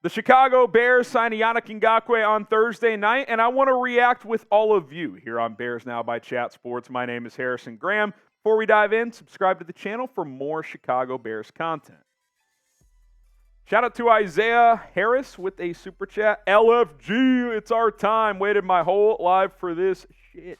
The Chicago Bears signed Yannick Ngakoue on Thursday night, and I want to react with all of you here on Bears Now by Chat Sports. My name is Harrison Graham. Before we dive in, subscribe to the channel for more Chicago Bears content. Shout out to Isaiah Harris with a super chat. LFG, it's our time. Waited my whole life for this shit.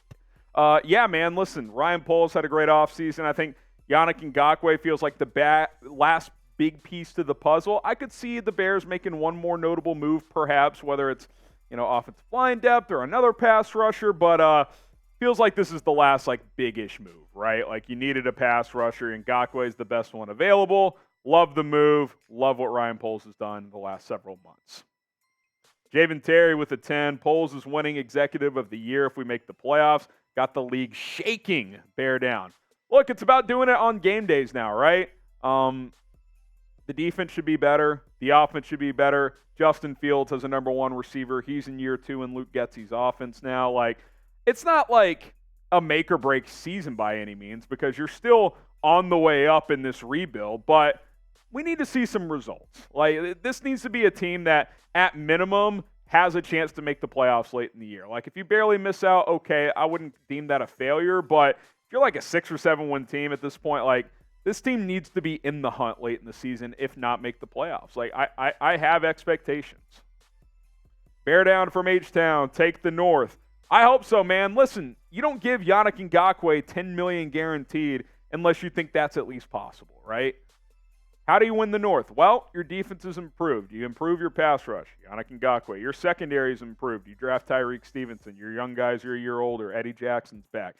Yeah, man, listen, Ryan Poles had a great offseason. I think Yannick Ngakoue feels like the last big piece to the puzzle. I could see the Bears making one more notable move, perhaps, whether it's, offensive line depth or another pass rusher, but feels like this is the last, big-ish move, right? Like, you needed a pass rusher, and Ngakoue is the best one available. Love the move. Love what Ryan Poles has done in the last several months. Javen Terry with a 10. Poles is winning Executive of the Year if we make the playoffs. Got the league shaking. Bear down. Look, it's about doing it on game days now, right? The defense should be better. The offense should be better. Justin Fields has a number one receiver. He's in year 2 in Luke Getsy's offense now. It's not like a make or break season by any means because you're still on the way up in this rebuild, but we need to see some results. This needs to be a team that, at minimum, has a chance to make the playoffs late in the year. If you barely miss out, okay, I wouldn't deem that a failure, but if you're a 6 or 7 win team at this point, this team needs to be in the hunt late in the season, if not make the playoffs. I have expectations. Bear down from H-Town. Take the North. I hope so, man. Listen, you don't give Yannick Ngakoue $10 million guaranteed unless you think that's at least possible, right? How do you win the North? Well, your defense is improved. You improve your pass rush. Yannick Ngakoue. Your secondary is improved. You draft Tyreek Stevenson. Your young guys are a year older. Eddie Jackson's back.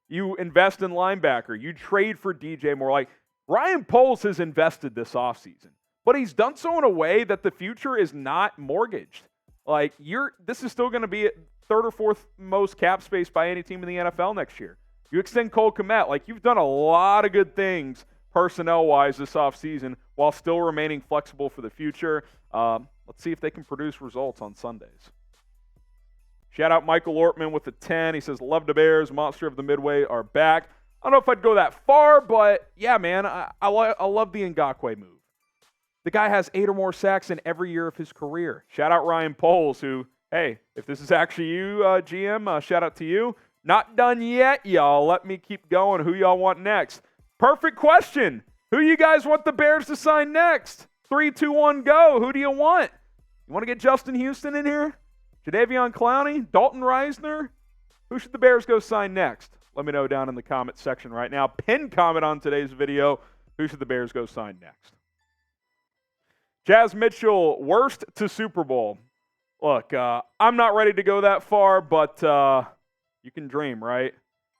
You invest in linebacker. You trade for DJ Moore. Ryan Poles has invested this offseason, but he's done so in a way that the future is not mortgaged. This is still going to be third or fourth most cap space by any team in the NFL next year. You extend Cole Kmet. You've done a lot of good things personnel-wise this offseason while still remaining flexible for the future. Let's see if they can produce results on Sundays. Shout out Michael Ortman with a 10. He says, love the Bears. Monster of the Midway are back. I don't know if I'd go that far, but yeah, man, I love the Ngakoue move. The guy has 8 or more sacks in every year of his career. Shout out Ryan Poles, who, hey, if this is actually you, GM, shout out to you. Not done yet, y'all. Let me keep going. Who y'all want next? Perfect question. Who you guys want the Bears to sign next? 3, 2, 1, go. Who do you want? You want to get Justin Houston in here? Jadeveon Clowney? Dalton Reisner? Who should the Bears go sign next? Let me know down in the comment section right now. Pin comment on today's video. Who should the Bears go sign next? Jazz Mitchell, worst to Super Bowl. Look, I'm not ready to go that far, but you can dream, right?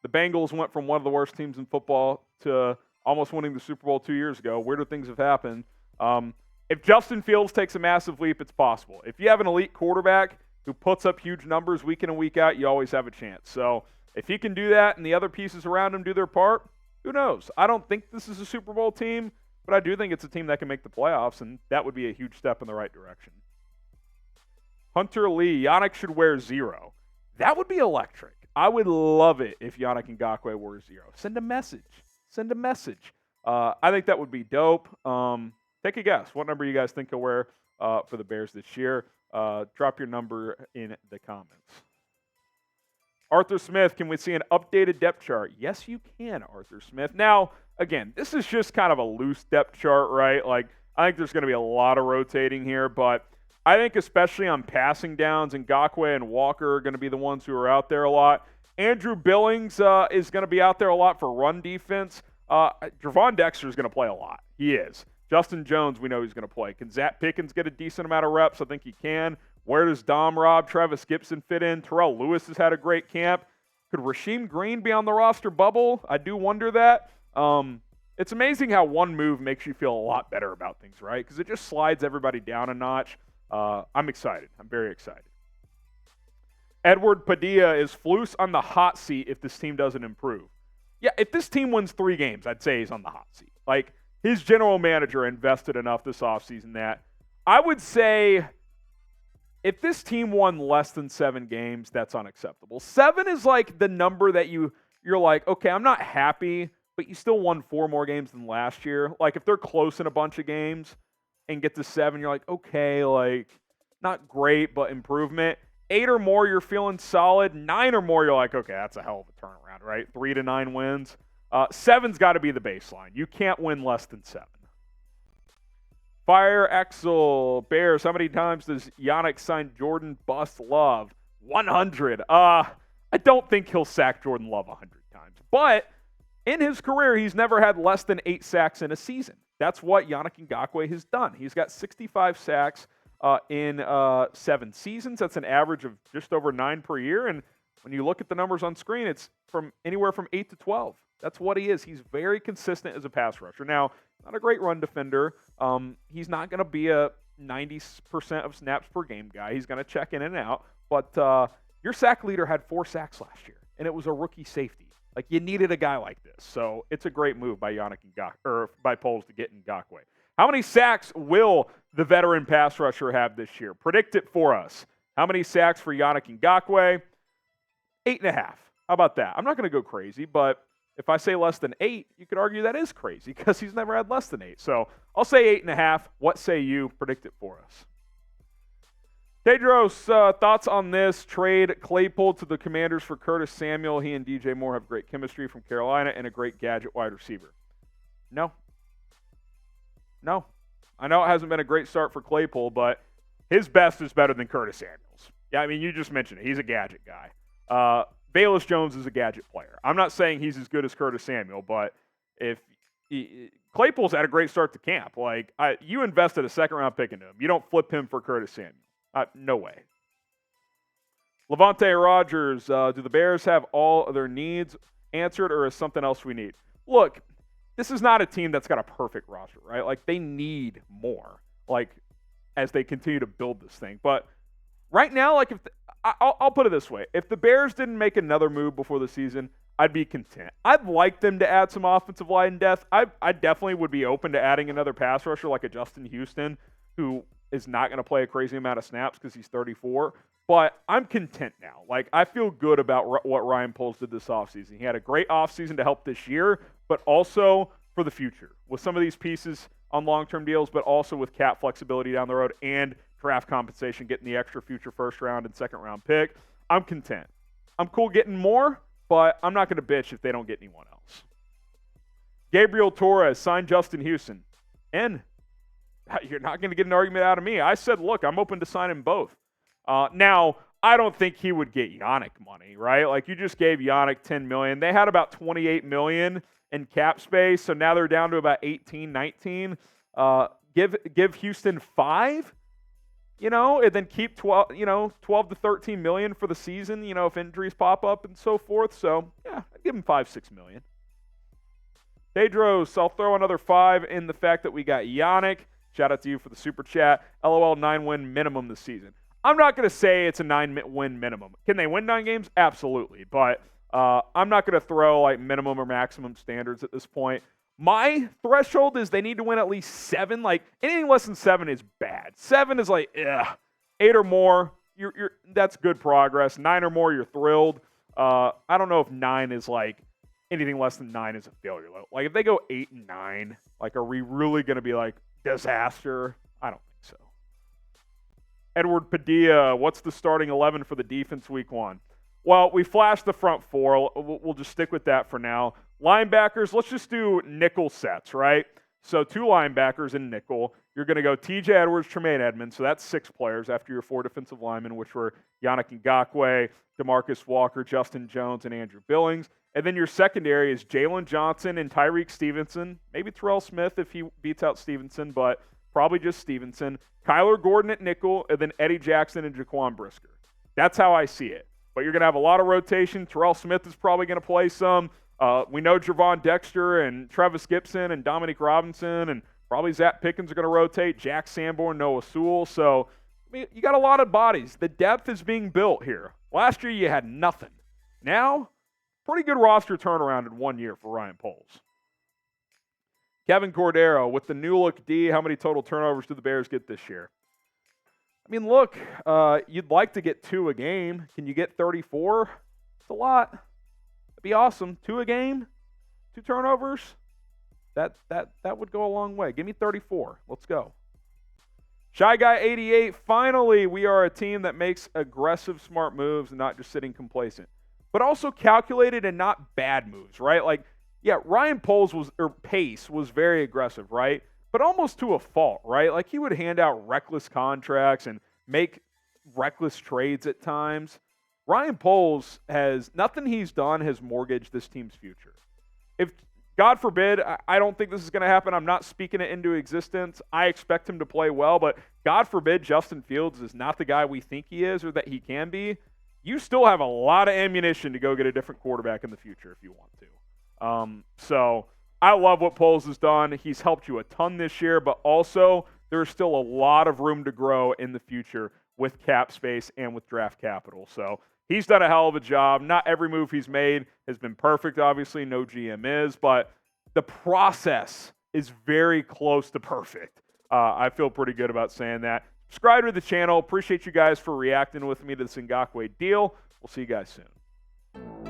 The Bengals went from one of the worst teams in football to almost winning the Super Bowl 2 years ago. Weirder things have happened. If Justin Fields takes a massive leap, it's possible. If you have an elite quarterback who puts up huge numbers week in and week out, you always have a chance. So if he can do that and the other pieces around him do their part, who knows? I don't think this is a Super Bowl team, but I do think it's a team that can make the playoffs, and that would be a huge step in the right direction. Hunter Lee, Yannick should wear 0. That would be electric. I would love it if Yannick Ngakoue wore 0. Send a message. Send a message. I think that would be dope. Take a guess. What number you guys think he'll wear for the Bears this year? Drop your number in the comments. Arthur Smith, can we see an updated depth chart? Yes, you can, Arthur Smith. Now, again, this is just kind of a loose depth chart, right? I think there's going to be a lot of rotating here, but I think especially on passing downs, Ngakoue and Walker are going to be the ones who are out there a lot. Andrew Billings is going to be out there a lot for run defense. Javon Dexter is going to play a lot. He is. Justin Jones, we know he's going to play. Can Zach Pickens get a decent amount of reps? I think he can. Where does Dom Rob, Travis Gibson fit in? Terrell Lewis has had a great camp. Could Rasheem Green be on the roster bubble? I do wonder that. It's amazing how one move makes you feel a lot better about things, right? Because it just slides everybody down a notch. I'm excited. I'm very excited. Edward Padilla is Flus on the hot seat if this team doesn't improve. Yeah, if this team wins 3 games, I'd say he's on the hot seat. His general manager invested enough this offseason that I would say if this team won less than 7 games, that's unacceptable. 7 is the number that you're like, okay, I'm not happy, but you still won 4 more games than last year. If they're close in a bunch of games, and get to 7, you're like, okay, like, not great, but improvement. 8 or more, you're feeling solid. 9 or more, you're like, okay, that's a hell of a turnaround, right? 3 to 9 wins. 7's got to be the baseline. You can't win less than 7. Fire Axel Bears. How many times does Yannick sign Jordan Bust Love? 100. I don't think he'll sack Jordan Love 100 times. But in his career, he's never had less than 8 sacks in a season. That's what Yannick Ngakoue has done. He's got 65 sacks in 7 seasons. That's an average of just over 9 per year. And when you look at the numbers on screen, it's from anywhere from 8 to 12. That's what he is. He's very consistent as a pass rusher. Now, not a great run defender. He's not going to be a 90% of snaps per game guy. He's going to check in and out. But your sack leader had 4 sacks last year, and it was a rookie safety. Like, you needed a guy like this. So it's a great move by Yannick Ngakoue, or by Poles to get Ngakoue. How many sacks will the veteran pass rusher have this year? Predict it for us. How many sacks for Yannick Ngakoue? 8.5. How about that? I'm not going to go crazy, but if I say less than 8, you could argue that is crazy because he's never had less than 8. So I'll say 8.5. What say you? Predict it for us. Tedros, thoughts on this trade? Claypool to the Commanders for Curtis Samuel. He and DJ Moore have great chemistry from Carolina and a great gadget wide receiver. No. I know it hasn't been a great start for Claypool, but his best is better than Curtis Samuel's. Yeah, I mean, you just mentioned it. He's a gadget guy. Bayless Jones is a gadget player. I'm not saying he's as good as Curtis Samuel, but if Claypool's had a great start to camp. Like, you invested a second-round pick into him. You don't flip him for Curtis Samuel. No way. Levante Rogers, do the Bears have all of their needs answered, or is something else we need? Look, this is not a team that's got a perfect roster, right? Like, they need more, like, as they continue to build this thing. But right now, like, I'll put it this way. If the Bears didn't make another move before the season, I'd be content. I'd like them to add some offensive line depth. I definitely would be open to adding another pass rusher like a Justin Houston, who is not going to play a crazy amount of snaps because he's 34. But I'm content now. Like, I feel good about what Ryan Poles did this offseason. He had a great offseason to help this year, but also for the future with some of these pieces on long-term deals, but also with cap flexibility down the road and draft compensation, getting the extra future first-round and second-round pick. I'm content. I'm cool getting more, but I'm not going to bitch if they don't get anyone else. Gabriel Torres signed Justin Houston. And you're not going to get an argument out of me. I said, look, I'm open to signing both. Now, I don't think he would get Yannick money, right? Like, you just gave Yannick $10 million. They had about $28 million in cap space, so now they're down to about 18, 19. Give Houston 5, and then keep 12 to 13 million for the season, if injuries pop up and so forth. So, yeah, I'd give him $5-6 million. Tedros, I'll throw another 5 in the fact that we got Yannick. Shout out to you for the super chat. LOL, 9-win minimum this season. I'm not going to say it's a 9-win minimum. Can they win 9 games? Absolutely. But I'm not going to throw like minimum or maximum standards at this point. My threshold is they need to win at least 7. Like, anything less than 7 is bad. 7 is like, 8 or more, that's good progress. 9 or more, you're thrilled. I don't know if 9 is like, anything less than 9 is a failure. Like, if they go 8 and 9, like, are we really going to be like, disaster? I don't think so. Edward Padilla, what's the starting 11 for the defense week 1? Well, we flashed the front 4. We'll just stick with that for now. Linebackers, let's just do nickel sets, right? So 2 linebackers in nickel. You're going to go TJ Edwards, Tremaine Edmonds. So that's 6 players after your 4 defensive linemen, which were Yannick Ngakoue, DeMarcus Walker, Justin Jones, and Andrew Billings. And then your secondary is Jalen Johnson and Tyreek Stevenson. Maybe Terrell Smith if he beats out Stevenson, but probably just Stevenson. Kyler Gordon at nickel, and then Eddie Jackson and Jaquan Brisker. That's how I see it. But you're going to have a lot of rotation. Terrell Smith is probably going to play some. We know Javon Dexter and Travis Gibson and Dominique Robinson and probably Zach Pickens are going to rotate. Jack Sanborn, Noah Sewell. So, I mean, you got a lot of bodies. The depth is being built here. Last year you had nothing. Now, pretty good roster turnaround in 1 year for Ryan Poles. Kevin Cordero, with the new look D, how many total turnovers do the Bears get this year? I mean, look, you'd like to get 2 a game. Can you get 34? It's a lot. That'd be awesome. 2 a game, 2 turnovers. That would go a long way. Give me 34. Let's go. Shy Guy 88, finally, we are a team that makes aggressive, smart moves and not just sitting complacent, but also calculated and not bad moves, right? Like, yeah, Ryan Pace was very aggressive, right? But almost to a fault, right? Like, he would hand out reckless contracts and make reckless trades at times. Ryan Poles nothing he's done has mortgaged this team's future. If, God forbid, I don't think this is going to happen. I'm not speaking it into existence. I expect him to play well, but God forbid Justin Fields is not the guy we think he is or that he can be. You still have a lot of ammunition to go get a different quarterback in the future if you want to. So I love what Poles has done. He's helped you a ton this year, but also there's still a lot of room to grow in the future with cap space and with draft capital. So he's done a hell of a job. Not every move he's made has been perfect, obviously. No GM is, but the process is very close to perfect. I feel pretty good about saying that. Subscribe to the channel. Appreciate you guys for reacting with me to this Ngakoue deal. We'll see you guys soon.